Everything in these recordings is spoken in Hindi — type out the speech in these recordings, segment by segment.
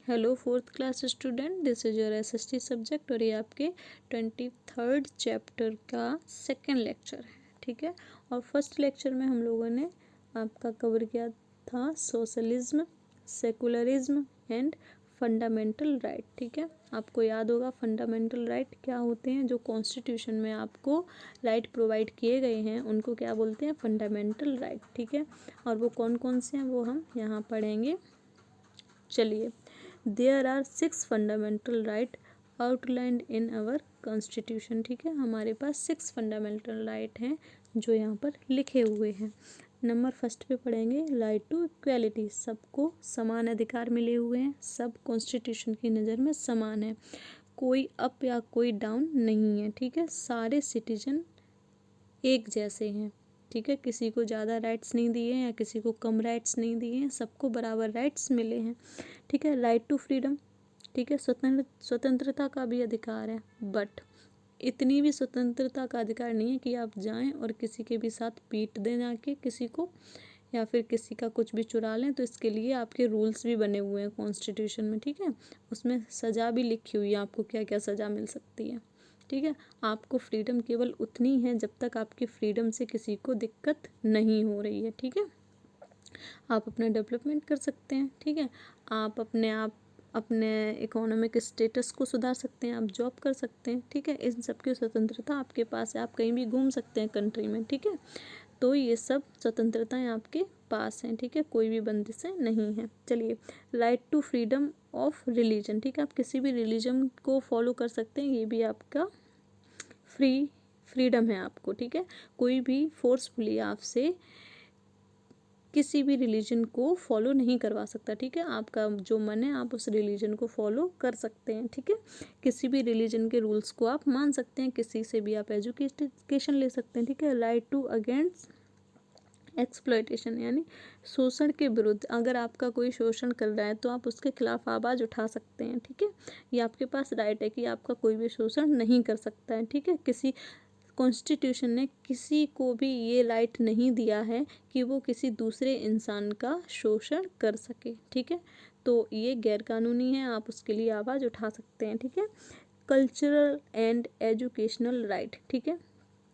Hello fourth class student, this is your SST subject और ये आपके 23rd चैप्टर का सेकंड लेक्चर है। ठीक है, और फर्स्ट लेक्चर में हम लोगों ने आपका कवर किया था socialism, secularism and fundamental right. ठीक है, आपको याद होगा फंडामेंटल राइट क्या होते हैं। जो कॉन्स्टिट्यूशन में आपको राइट प्रोवाइड किए गए हैं उनको क्या बोलते हैं, फंडामेंटल राइट। ठीक है, और वो कौन कौन से हैं वो हम यहाँ पढ़ेंगे। चलिए, there are 6 fundamental right outlined in our constitution. ठीक है, हमारे पास 6 फंडामेंटल राइट हैं जो यहाँ पर लिखे हुए हैं। नंबर फर्स्ट पे पढ़ेंगे राइट टू इक्वेलिटी, सबको समान अधिकार मिले हुए हैं, सब कॉन्स्टिट्यूशन की नज़र में समान है, कोई अप या कोई डाउन नहीं है। ठीक है, सारे सिटीजन एक जैसे हैं। ठीक है, किसी को ज़्यादा राइट्स नहीं दिए हैं या किसी को कम राइट्स नहीं दिए हैं, सबको बराबर राइट्स मिले हैं। ठीक है, राइट टू फ्रीडम, ठीक है, स्वतंत्रता का भी अधिकार है, बट इतनी भी स्वतंत्रता का अधिकार नहीं है कि आप जाएं और किसी के भी साथ पीट दें जाके किसी को, या फिर किसी का कुछ भी चुरा लें। तो इसके लिए आपके रूल्स भी बने हुए हैं कॉन्स्टिट्यूशन में। ठीक है, उसमें सज़ा भी लिखी हुई है, आपको क्या क्या सज़ा मिल सकती है। ठीक है, आपको फ्रीडम केवल उतनी है जब तक आपकी फ्रीडम से किसी को दिक्कत नहीं हो रही है। ठीक है, आप अपना डेवलपमेंट कर सकते हैं। ठीक है, आप अपने इकोनॉमिक स्टेटस को सुधार सकते हैं, आप जॉब कर सकते हैं। ठीक है, इन सब की स्वतंत्रता आपके पास है, आप कहीं भी घूम सकते हैं कंट्री में। ठीक है, तो ये सब स्वतंत्रताएं आपके पास हैं। ठीक है, कोई भी बंदिशें नहीं है। चलिए, right to freedom of religion, ठीक है, आप किसी भी रिलीजन को फॉलो कर सकते हैं, ये भी आपका फ्रीडम है आपको। ठीक है, कोई भी फोर्सफुली आपसे किसी भी रिलीजन को फॉलो नहीं करवा सकता। ठीक है, आपका जो मन है आप उस रिलीजन को फॉलो कर सकते हैं। ठीक है, किसी भी रिलीजन के रूल्स को आप मान सकते हैं, किसी से भी आप एजुकेशन ले सकते हैं। ठीक है, राइट टू अगेंस्ट एक्सप्लॉयटेशन, यानी शोषण के विरुद्ध, अगर आपका कोई शोषण कर रहा है तो आप उसके खिलाफ आवाज़ उठा सकते हैं। ठीक है, ये आपके पास राइट है कि आपका कोई भी शोषण नहीं कर सकता है। ठीक है, किसी कॉन्स्टिट्यूशन ने किसी को भी ये राइट नहीं दिया है कि वो किसी दूसरे इंसान का शोषण कर सके। ठीक है, तो ये गैरकानूनी है, आप उसके लिए आवाज़ उठा सकते हैं। ठीक है, कल्चरल एंड एजुकेशनल राइट, ठीक है,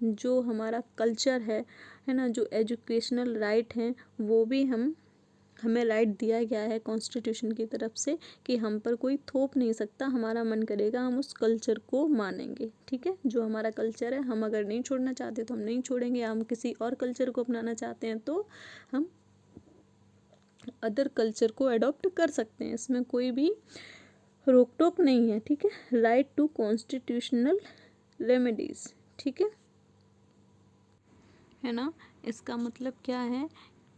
जो हमारा कल्चर है ना, जो एजुकेशनल राइट हैं वो भी हमें राइट दिया गया है कॉन्स्टिट्यूशन की तरफ से कि हम पर कोई थोप नहीं सकता, हमारा मन करेगा हम उस कल्चर को मानेंगे। ठीक है, जो हमारा कल्चर है हम अगर नहीं छोड़ना चाहते तो हम नहीं छोड़ेंगे, हम किसी और कल्चर को अपनाना चाहते हैं तो हम अदर कल्चर को अडॉप्ट कर सकते हैं, इसमें कोई भी रोक टोक नहीं है। ठीक है, राइट टू कॉन्स्टिट्यूशनल रेमेडीज, ठीक है ना, इसका मतलब क्या है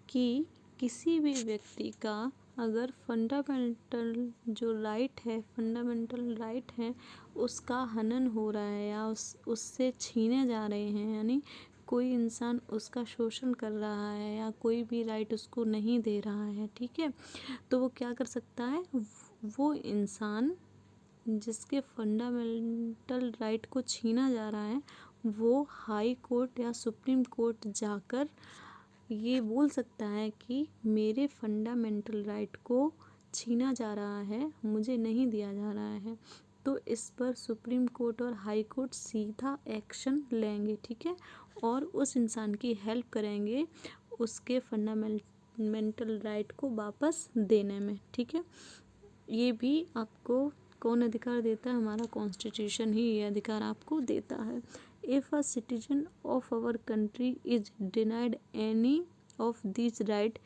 कि किसी भी व्यक्ति का अगर फंडामेंटल जो राइट है, फंडामेंटल राइट है, उसका हनन हो रहा है या उससे छीने जा रहे हैं, यानी कोई इंसान उसका शोषण कर रहा है या कोई भी राइट उसको नहीं दे रहा है। ठीक है, तो वो क्या कर सकता है, वो इंसान जिसके फंडामेंटल राइट को छीना जा रहा है वो हाई कोर्ट या सुप्रीम कोर्ट जाकर ये बोल सकता है कि मेरे फंडामेंटल राइट को छीना जा रहा है, मुझे नहीं दिया जा रहा है। तो इस पर सुप्रीम कोर्ट और हाई कोर्ट सीधा एक्शन लेंगे। ठीक है, और उस इंसान की हेल्प करेंगे उसके फंडामेंटल राइट को वापस देने में। ठीक है, ये भी आपको कौन अधिकार देता है, हमारा कॉन्स्टिट्यूशन ही ये अधिकार आपको देता है। If a citizen of our country is denied any of this right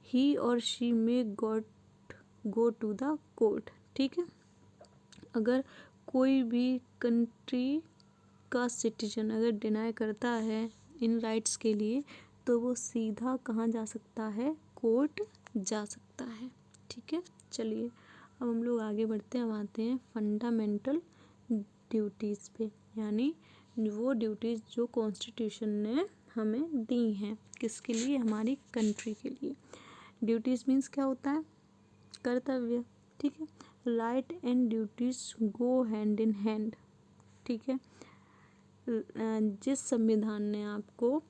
he और she may go to the court. ठीक है, अगर कोई भी कंट्री का सिटीजन अगर डिनाई करता है इन राइट्स के लिए तो वो सीधा कहाँ जा सकता है, कोर्ट जा सकता है। ठीक है, चलिए अब हम लोग आगे बढ़ते हैं, अब आते हैं फंडामेंटल ड्यूटीज़ पे, यानी वो ड्यूटीज़ जो कॉन्स्टिट्यूशन ने हमें दी हैं, किसके लिए, हमारी कंट्री के लिए। ड्यूटीज़ मीन्स क्या होता है, कर्तव्य। ठीक है, right and duties go hand in hand. ठीक है, जिस संविधान ने आपको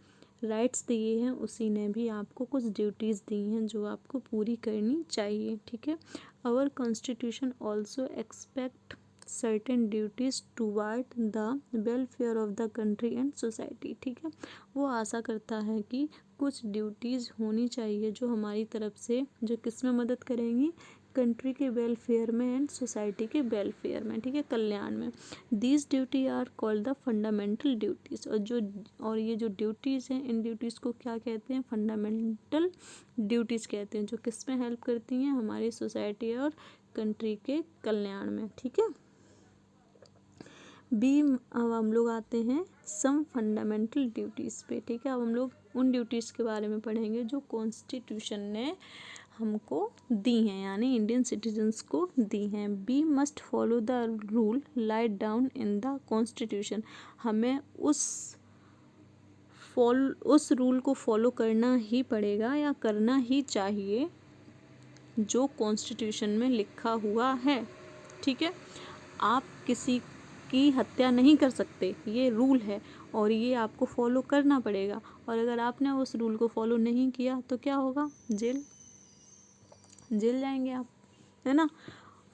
राइट्स दिए हैं उसी ने भी आपको कुछ ड्यूटीज़ दी हैं जो आपको पूरी करनी चाहिए, ठीक है। Our constitution also expect certain duties toward the welfare of the country and society, ठीक है। वो आशा करता है कि कुछ ड्यूटीज़ होनी चाहिए जो हमारी तरफ से, जो किस में मदद करेंगी, कंट्री के वेलफेयर में एंड सोसाइटी के वेलफेयर में, ठीक है, कल्याण में। These duty are called the fundamental duties, और ये जो ड्यूटीज़ हैं इन ड्यूटीज़ को क्या कहते हैं, फंडामेंटल ड्यूटीज़ कहते हैं, जो किस में हेल्प करती हैं, हमारी सोसाइटी और कंट्री के कल्याण में, ठीक है। अब हम लोग आते हैं सम फंडामेंटल ड्यूटीज़ पे, ठीक है। अब हम लोग उन ड्यूटीज़ के बारे में पढ़ेंगे जो कॉन्स्टिट्यूशन ने हमको दी हैं, यानी इंडियन सिटीजन्स को दी हैं। We must follow the rule laid down in the constitution, हमें उस रूल को फॉलो करना ही पड़ेगा या करना ही चाहिए जो कॉन्स्टिट्यूशन में लिखा हुआ है, ठीक है। आप किसी की हत्या नहीं कर सकते, ये रूल है और ये आपको फॉलो करना पड़ेगा, और अगर आपने उस रूल को फॉलो नहीं किया तो क्या होगा, जेल जाएंगे आप, है ना।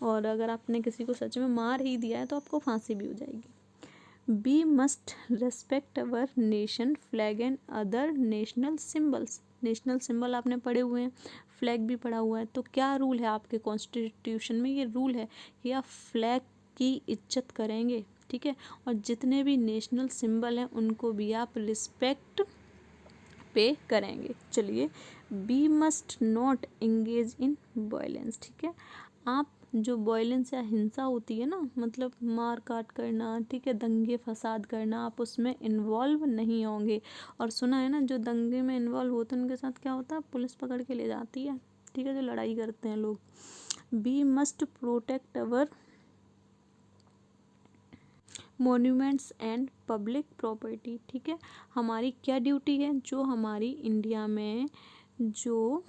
और अगर आपने किसी को सच में मार ही दिया है तो आपको फांसी भी हो जाएगी। We must respect our nation flag and other national symbols, national symbol आपने पढ़े हुए हैं, फ्लैग भी पढ़ा हुआ है, तो क्या रूल है आपके कॉन्स्टिट्यूशन में, ये रूल है कि आप फ्लैग की इज्जत करेंगे, ठीक है, और जितने भी नेशनल सिंबल हैं उनको भी आप रिस्पेक्ट पे करेंगे। चलिए, we must not engage in violence, ठीक है। आप जो वायलेंस या हिंसा होती है ना, मतलब मार काट करना, ठीक है, दंगे फसाद करना, आप उसमें इन्वॉल्व नहीं होंगे। और सुना है ना, जो दंगे में इन्वॉल्व होते हैं उनके साथ क्या होता है, पुलिस पकड़ के ले जाती है, ठीक है, जो लड़ाई करते हैं लोग। We must protect our monuments and public property, ठीक है। हमारी क्या ड्यूटी है, जो हमारी इंडिया में जो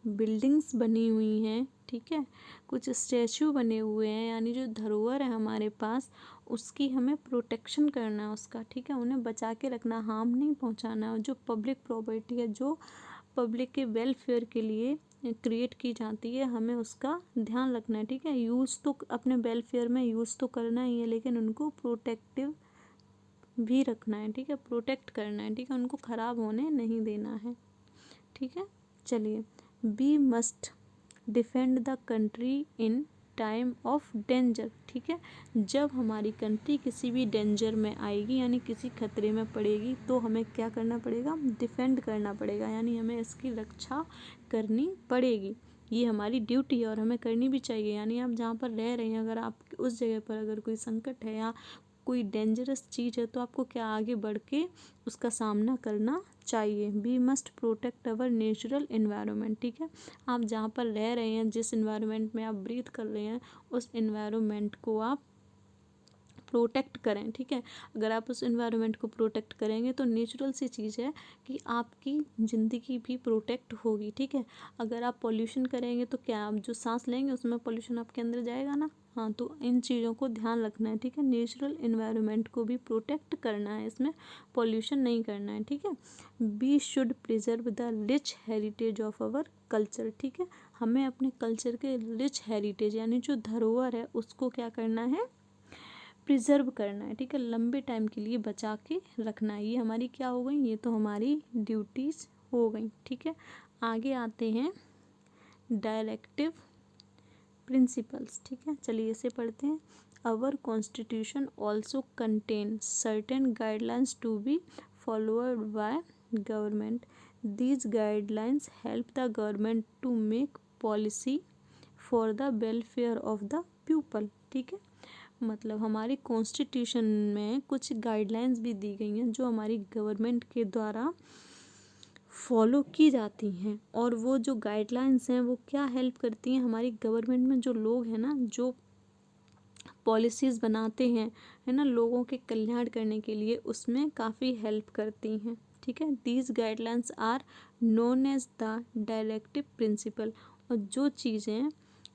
बिल्डिंग्स बनी हुई हैं, ठीक है, कुछ स्टैचू बने हुए हैं, यानी जो धरोहर है हमारे पास, उसकी हमें प्रोटेक्शन करना है उसका, ठीक है, उन्हें बचा के रखना, हार्म नहीं पहुंचाना है। और जो पब्लिक प्रॉपर्टी है, जो पब्लिक के वेलफेयर के लिए क्रिएट की जाती है, हमें उसका ध्यान रखना है, ठीक है। यूज़ तो अपने वेलफेयर में यूज़ तो करना ही है, लेकिन उनको प्रोटेक्टिव भी रखना है, ठीक है, प्रोटेक्ट करना है, ठीक है, उनको ख़राब होने नहीं देना है, ठीक है। चलिए, we must defend the country in time of danger, ठीक है। जब हमारी कंट्री किसी भी डेंजर में आएगी, यानी किसी खतरे में पड़ेगी, तो हमें क्या करना पड़ेगा, डिफेंड करना पड़ेगा, यानी हमें इसकी रक्षा करनी पड़ेगी। ये हमारी ड्यूटी है और हमें करनी भी चाहिए। यानी आप जहाँ पर रह रहे हैं, अगर आप उस जगह पर अगर कोई संकट है या कोई डेंजरस चीज़ है, तो आपको क्या आगे बढ़ के उसका सामना करना चाहिए। We must protect our natural environment, ठीक है। आप जहाँ पर रह रहे हैं, जिस इन्वायरमेंट में आप ब्रीथ कर रहे हैं, उस इन्वायरमेंट को आप प्रोटेक्ट करें, ठीक है। अगर आप उस इन्वायरमेंट को प्रोटेक्ट करेंगे तो नेचुरल सी चीज़ है कि आपकी ज़िंदगी भी प्रोटेक्ट होगी, ठीक है। अगर आप पॉल्यूशन करेंगे तो क्या आप जो सांस लेंगे उसमें पॉल्यूशन आपके अंदर जाएगा ना, हाँ, तो इन चीज़ों को ध्यान रखना है, ठीक है। नेचुरल इन्वायरमेंट को भी प्रोटेक्ट करना है, इसमें पॉल्यूशन नहीं करना है, ठीक है। We should preserve the rich heritage of our culture, ठीक है। हमें अपने कल्चर के रिच हेरिटेज यानी जो धरोहर है उसको क्या करना है, प्रिजर्व करना है, ठीक है, लंबे टाइम के लिए बचा के रखना है। ये हमारी क्या हो गई, ये तो हमारी ड्यूटीज़ हो गई, ठीक है। आगे आते हैं डायरेक्टिव प्रिंसिपल्स, ठीक है, चलिए इसे पढ़ते हैं। Our constitution also contain certain guidelines to be followed by government. These guidelines help the government to make policy for the welfare of the people, ठीक है। मतलब हमारी कॉन्स्टिट्यूशन में कुछ गाइडलाइंस भी दी गई हैं जो हमारी गवर्नमेंट के द्वारा फॉलो की जाती हैं, और वो जो गाइडलाइंस हैं वो क्या हेल्प करती हैं, हमारी गवर्नमेंट में जो लोग हैं ना, जो पॉलिसीज़ बनाते हैं, है ना, लोगों के कल्याण करने के लिए, उसमें काफ़ी हेल्प करती हैं, ठीक है। These guidelines are known as the directive principle, और जो चीज़ें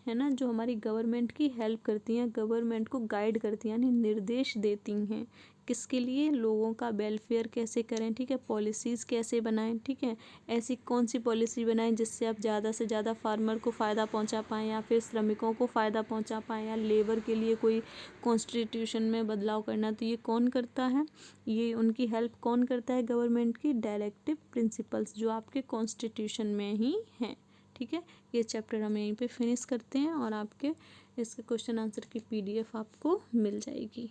है ना, जो हमारी गवर्नमेंट की हेल्प करती हैं, गवर्नमेंट को गाइड करती हैं, यानी निर्देश देती हैं। किसके लिए? लोगों का वेलफेयर कैसे करें, ठीक है, पॉलिसीज़ कैसे बनाएं, ठीक है, ऐसी कौन सी पॉलिसी बनाएं जिससे आप ज़्यादा से ज़्यादा फार्मर को फ़ायदा पहुंचा पाएँ, या फिर श्रमिकों को फ़ायदा पहुंचा पाएँ, या लेबर के लिए कोई कॉन्स्टिट्यूशन में बदलाव करना। तो ये कौन करता है? ये उनकी हेल्प कौन करता है? गवर्नमेंट की डायरेक्टिव प्रिंसिपल्स, जो आपके कॉन्स्टिट्यूशन में ही हैं। ठीक है, ये चैप्टर हम यहीं पे फिनिश करते हैं और आपके इसके क्वेश्चन आंसर की PDF आपको मिल जाएगी।